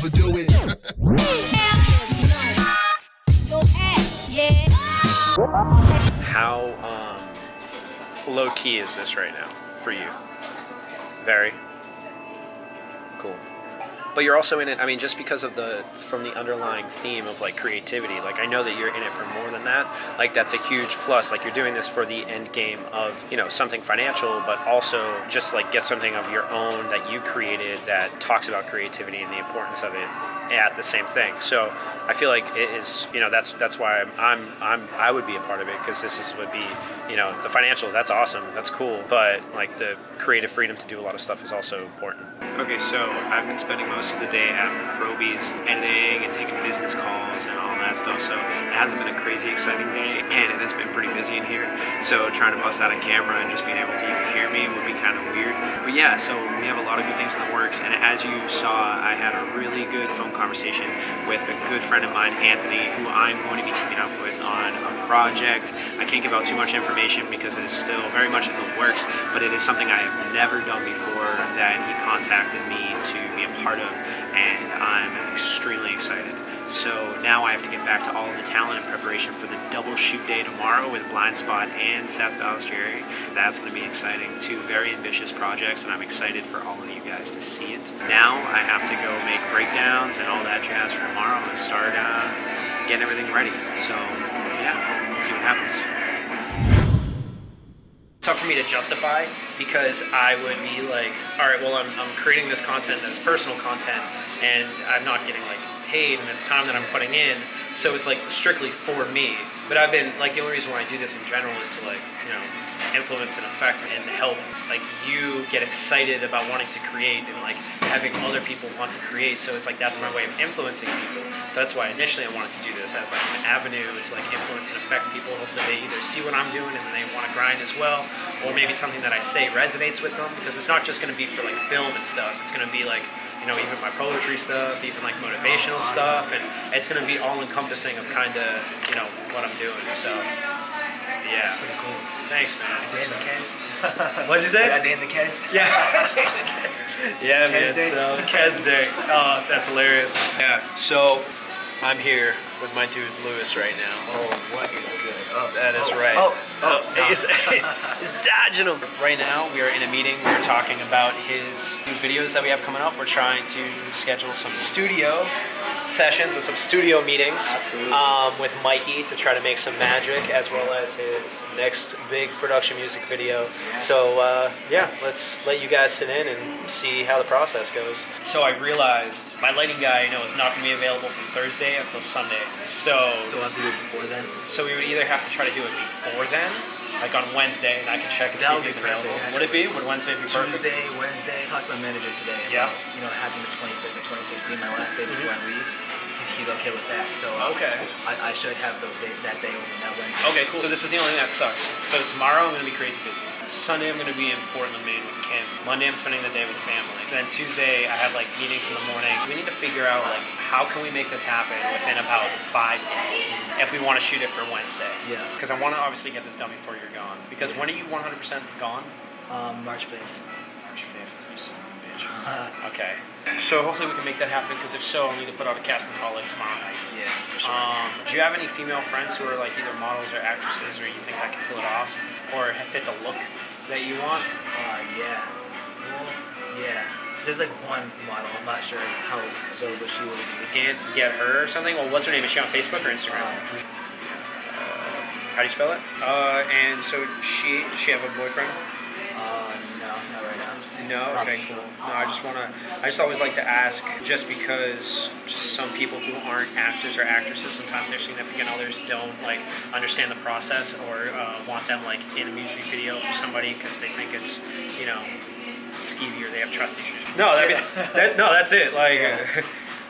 overdo it. How low key is this right now for you? Very cool. But you're also in it, I mean, just because of from the underlying theme of like creativity, like I know that you're in it for more than that. Like that's a huge plus. Like you're doing this for the end game of, you know, something financial, but also just like get something of your own that you created that talks about creativity and the importance of it at the same thing. So I feel like it is, you know, that's why I would be a part of it, because would be, you know, the financial, that's awesome, that's cool, but like the creative freedom to do a lot of stuff is also important. Okay, so I've been spending most of the day at Froby's editing and taking business calls and all that stuff, so it hasn't been a crazy exciting day, and it has been pretty busy in here, so trying to bust out a camera and just being able to even hear me would be kind of weird. But yeah, so we have a lot of good things in the works, and as you saw, I had a really good phone conversation with a good friend of mine, Anthony, who I'm going to be teaming up with on a project. I can't give out too much information because it is still very much in the works, but it is something I have never done before that he contacted me to be a part of, and I'm extremely excited. So now I have to get back to all of the talent in preparation for the double shoot day tomorrow with Blindspot and Seth Balestrieri. That's going to be exciting. Two very ambitious projects, and I'm excited for all of you guys to see it. Now I have to go make breakdowns and all that jazz for tomorrow and start getting everything ready. So yeah, let's see what happens. It's tough for me to justify because I would be like, all right, well, I'm creating this content that's personal content, and I'm not getting like paid, and it's time that I'm putting in, so it's like strictly for me. But I've been like, the only reason why I do this in general is to like, you know, influence and affect and help like you get excited about wanting to create and like having other people want to create. So it's like that's my way of influencing people. So that's why initially I wanted to do this as like an avenue to like influence and affect people. Hopefully they either see what I'm doing and they want to grind as well, or maybe something that I say resonates with them, because it's not just going to be for like film and stuff. It's going to be like, you know, even my poetry stuff, even like motivational stuff, and it's going to be all encompassing of kind of, you know, what I'm doing. So yeah, pretty cool. Thanks, man. A day in the Kez. What'd you say? A day in the Kez. Yeah, a day in the Kez. Yeah, man. So Kez Day. Oh, that's hilarious. Yeah. So I'm here with my dude Lewis right now. Oh, what is good? Oh, that is right. He's dodging him. Right now, we are in a meeting. We're talking about his new videos that we have coming up. We're trying to schedule some studio sessions and some studio meetings. Absolutely. With Mikey to try to make some magic, as well as his next big production music video. Yeah. So yeah, let's let you guys sit in and see how the process goes. So I realized my lighting guy, you know, is not going to be available from Thursday until Sunday. So we'll have to do it before then? So we would either have to try to do it before then, like on Wednesday, and I can check and see if he's available. Would it be? Would Wednesday be perfect? Tuesday, Wednesday. I talked to my manager today about, you know, having the 25th and 26th be my last day before I leave. He's okay with that, so okay. I should have that day open, that Wednesday. Okay, cool. So this is the only thing that sucks. So tomorrow I'm going to be crazy busy. Sunday I'm going to be in Portland, Maine with Kim. Monday I'm spending the day with family. Then Tuesday I have like meetings in the morning. We need to figure out like how can we make this happen within about 5 days if we want to shoot it for Wednesday. Yeah. Because I want to obviously get this done before you're gone. Because when are you 100% gone? March 5th. March 5th, you son of a bitch. Okay. So hopefully we can make that happen, because if so, I'll need to put out a casting call like tomorrow night. Yeah, for sure. Do you have any female friends who are like either models or actresses, or you think I can pull it off, or fit the look that you want? Yeah. Well, yeah. There's like one model. I'm not sure how available she will be. Can't get her or something? Well, what's her name? Is she on Facebook or Instagram? How do you spell it? And so does she have a boyfriend? No, not right now. No? Okay, cool. No, I just always like to ask, just because just some people who aren't actors or actresses, sometimes their significant others don't like understand the process, or want them like in a music video for somebody because they think it's, you know, skeevy, or they have trust issues. No, that's it. Like,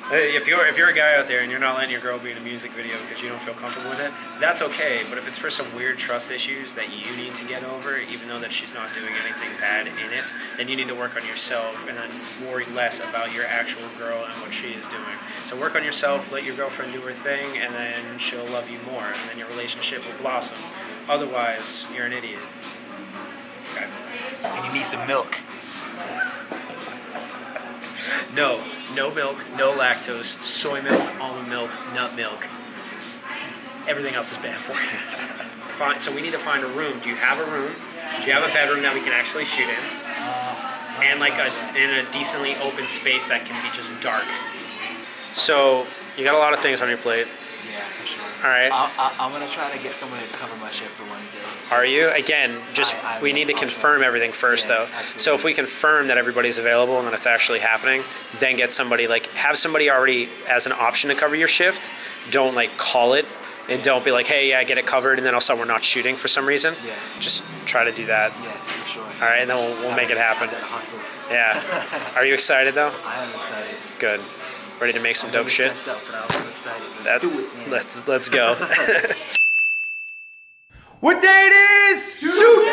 if you're a guy out there and you're not letting your girl be in a music video because you don't feel comfortable with it, that's okay. But if it's for some weird trust issues that you need to get over, even though that she's not doing anything bad in it, then you need to work on yourself and then worry less about your actual girl and what she is doing. So work on yourself, let your girlfriend do her thing, and then she'll love you more, and then your relationship will blossom. Otherwise, you're an idiot. Okay. And you need some milk. No. no milk, no lactose, soy milk, almond milk, nut milk. Everything else is bad for you. So we need to find a room. Do you have a room? Do you have a bedroom that we can actually shoot in? And like in a decently open space that can be just dark. So you got a lot of things on your plate. Yeah, for sure. All right. I'm gonna try to get someone to cover my shift for Wednesday. Are you? Again, we need to confirm everything first, though. Absolutely. So if we confirm that everybody's available and that it's actually happening, then get somebody, like, have somebody already as an option to cover your shift. Don't, like, call it, and don't be like, hey, yeah, get it covered, and then all of a sudden we're not shooting for some reason. Yeah. Just try to do that. Yes, for sure. All right, and then we'll make it happen. Hustle. Yeah. Are you excited, though? I am excited. Good. Ready to make some dope shit? Up, but I'm excited. Let's do it, man. Let's go. What day it is? Shoot day!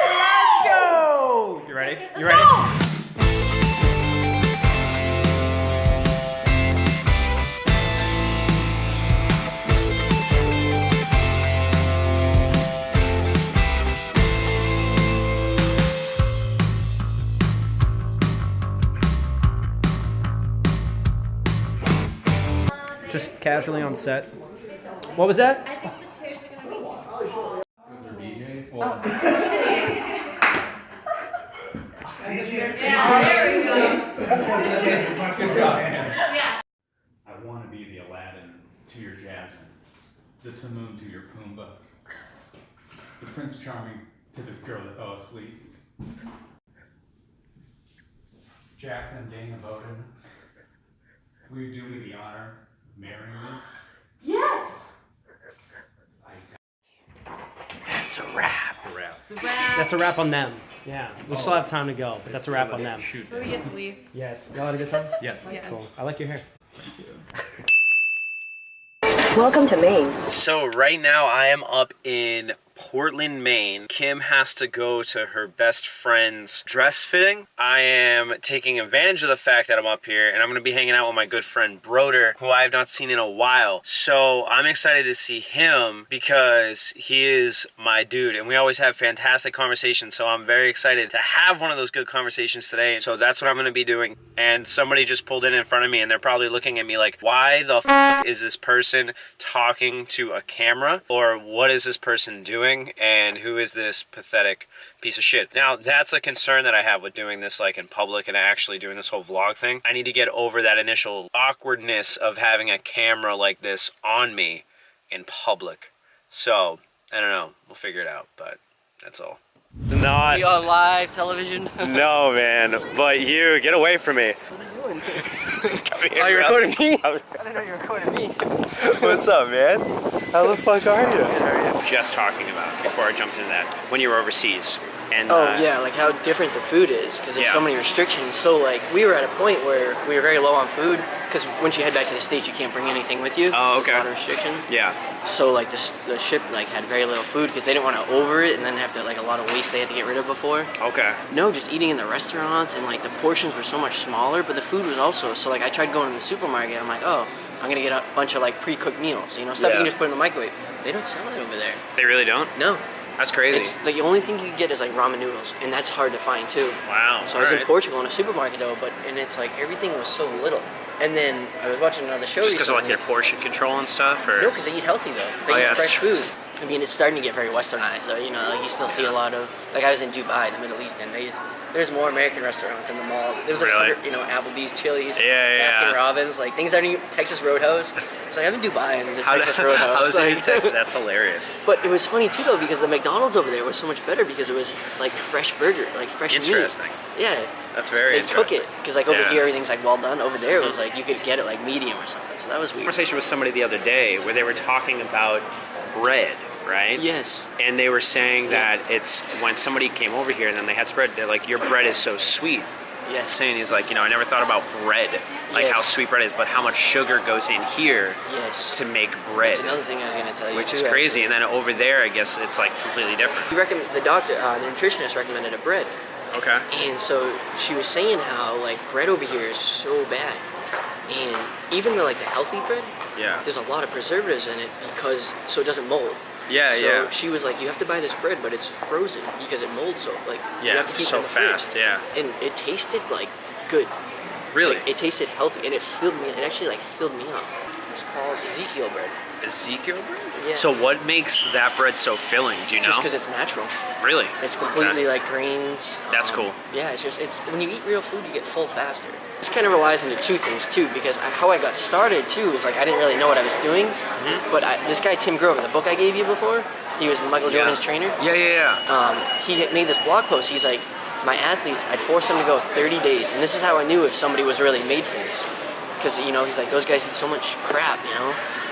Let's go! You ready? You ready? Just casually on set. What was that? I think the chairs are gonna be. Those are DJs? Well, Yeah, there we go. good job. Yeah. I want to be the Aladdin to your Jasmine, the Timon to your Pumbaa, the Prince Charming to the girl that fell asleep, Jack and Dana Bowden. Will you do me the honor of marrying me? Yes. That's a wrap. It's a wrap. It's a wrap. That's a wrap on them. Yeah, we still have time to go, but that's a wrap on them. Shoot. Do we get to leave? Yes. Y'all had a good time? Yes. Yeah. Cool. I like your hair. Thank you. Welcome to Maine. So right now I am up in Portland, Maine. Kim has to go to her best friend's dress fitting. I am taking advantage of the fact that I'm up here, and I'm going to be hanging out with my good friend Brodeur, who I have not seen in a while. So I'm excited to see him because he is my dude, and we always have fantastic conversations. So I'm very excited to have one of those good conversations today. So that's what I'm going to be doing. And somebody just pulled in front of me, and they're probably looking at me like, why the f is this person talking to a camera? Or what is this person doing? And who is this pathetic piece of shit? Now, that's a concern that I have with doing this like in public and actually doing this whole vlog thing. I need to get over that initial awkwardness of having a camera like this on me in public. So, I don't know. We'll figure it out, but that's all. Not. Are you on live television? No, man. But you, get away from me. What are you doing? Oh, you're recording me? I didn't know you were recording me. What's up, man? How the fuck are you? Just talking about, before I jumped into that, when you were overseas. And, yeah, like how different the food is, because there's Yeah. so many restrictions. So like we were at a point where we were very low on food, because once you head back to the States, you can't bring anything with you. Oh, okay. There's a lot of restrictions. Yeah. So like the ship like had very little food because they didn't want to over it and then have to like a lot of waste they had to get rid of before. Okay. No, just eating in the restaurants and like the portions were so much smaller, but the food was also, so like I tried going to the supermarket, I'm like, oh, I'm gonna get a bunch of like pre-cooked meals, you know, stuff you can just put in the microwave. They don't sell it over there. They really don't? No. That's crazy. It's the only thing you can get is like ramen noodles, and that's hard to find too. Wow. So I was in Portugal in a supermarket though, and it's like everything was so little. And then I was watching another show. Just because of like their portion control and stuff, or? No, because they eat healthy though. They eat fresh food. I mean, it's starting to get very westernized. So you know, like you still see a lot of like I was in Dubai, the Middle East, and there's more American restaurants in the mall. There's like you know Applebee's, Chili's, Baskin Robbins, like things that are Texas Roadhouse. It's like I'm in Dubai and there's a Texas Roadhouse. How is like, it Texas? That's hilarious. But it was funny too though because the McDonald's over there was so much better because it was like fresh burger, like fresh Interesting. meat. Yeah. That's very interesting. They cook it because like over here everything's like well done. Over there it was like you could get it like medium or something. So that was weird. Conversation with somebody the other day where they were talking about bread, right? Yes. And they were saying that it's when somebody came over here and then they had spread, they're like, your bread is so sweet. Yes. Saying he's like, you know, I never thought about bread, like how sweet bread is, but how much sugar goes in here to make bread. That's another thing I was going to tell you. Which is crazy. And then over there, I guess it's like completely different. The doctor, the nutritionist recommended a bread. Okay. And so she was saying how like bread over here is so bad, and even the healthy bread, there's a lot of preservatives in it because so it doesn't mold. So she was like, you have to buy this bread, but it's frozen because it molds so you have to keep so it in the fast. fridge. And it tasted like good. Really? Like, it tasted healthy, and it actually like filled me up. It's called Ezekiel bread. Ezekiel bread? Yeah. So what makes that bread so filling? Do you know? Just because it's natural. Really? It's completely Okay. like grains. That's cool. Yeah, it's when you eat real food, you get full faster. This kind of relies on the two things too, because how I got started too is like I didn't really know what I was doing, but this guy Tim Grover, the book I gave you before, he was Michael Jordan's trainer. Yeah. He made this blog post. He's like, my athletes, I'd force them to go 30 days, and this is how I knew if somebody was really made for this, because he's like, those guys eat so much crap,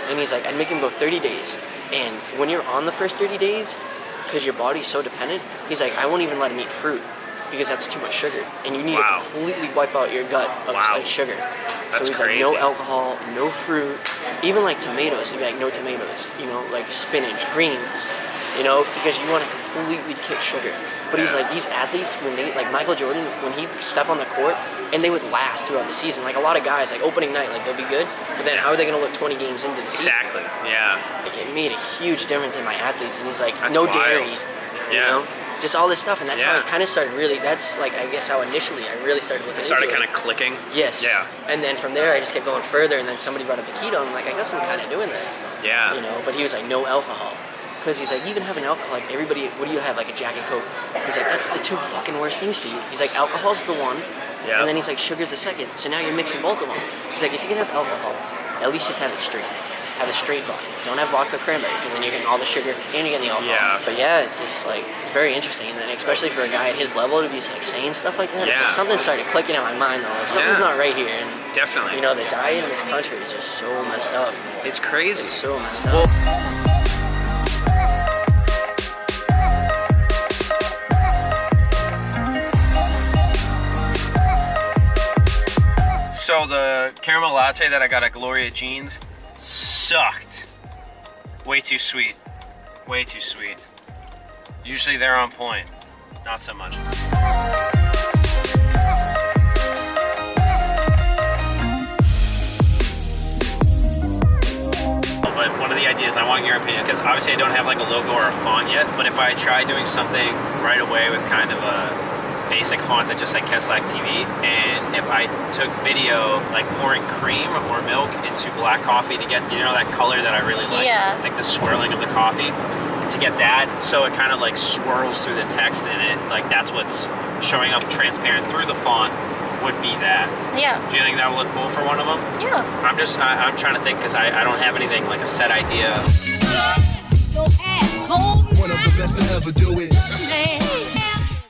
and he's like, I'd make them go 30 days, and when you're on the first 30 days, because your body's so dependent, he's like, I won't even let them eat fruit, because that's too much sugar, and you need to completely wipe out your gut of like sugar. That's so he's crazy. like, no alcohol, no fruit, even like tomatoes. He'd be like, no tomatoes, like spinach, greens, because you want to completely kick sugar. But he's like, these athletes, when they, like Michael Jordan, when he step on the court, and they would last throughout the season. Like a lot of guys, like opening night, like they'll be good, but then how are they going to look 20 games into the season? Exactly. Yeah. Like, it made a huge difference in my athletes, and he's like, That's no wild. dairy, Yeah. just all this stuff, and that's how Yeah. I kind of started really. That's like I guess how initially I really started looking It started into kind it. of clicking. Yes. Yeah. And then from there, I just kept going further, and then somebody brought up the keto, and I'm like, I guess I'm kind of doing that. Yeah. But he was like, no alcohol. Because he's like, you can have an alcohol, like everybody, what do you have, like a Jack and Coke? He's like, that's the two fucking worst things for you. He's like, alcohol's the one, Yeah. and then he's like, sugar's the second. So now you're mixing both of them. He's like, if you can have alcohol, at least just have it straight. Have a straight vodka. Don't have vodka cranberry, because then you're getting all the sugar and you're getting the alcohol. Yeah. But yeah, it's just like very interesting. And then especially for a guy at his level to be like saying stuff like that, it's Yeah. like something started clicking in my mind though. Like something's not right here. And Definitely. the diet in this country is just so messed up. It's crazy. It's so messed up. So the caramel latte that I got at Gloria Jean's sucked. Way too sweet. Way too sweet. Usually they're on point. Not so much. But one of the ideas, I want your opinion, because obviously I don't have like a logo or a font yet, but if I try doing something right away with kind of a basic font that just like Keslack TV, and if I took video like pouring cream or milk into black coffee to get, that color that I really like, like the swirling of the coffee, to get that so it kind of like swirls through the text and it like that's what's showing up transparent through the font, would be that. Yeah. Do you think that would look cool for one of them? Yeah. I'm trying to think because I don't have anything like a set idea. One of the best to ever do it.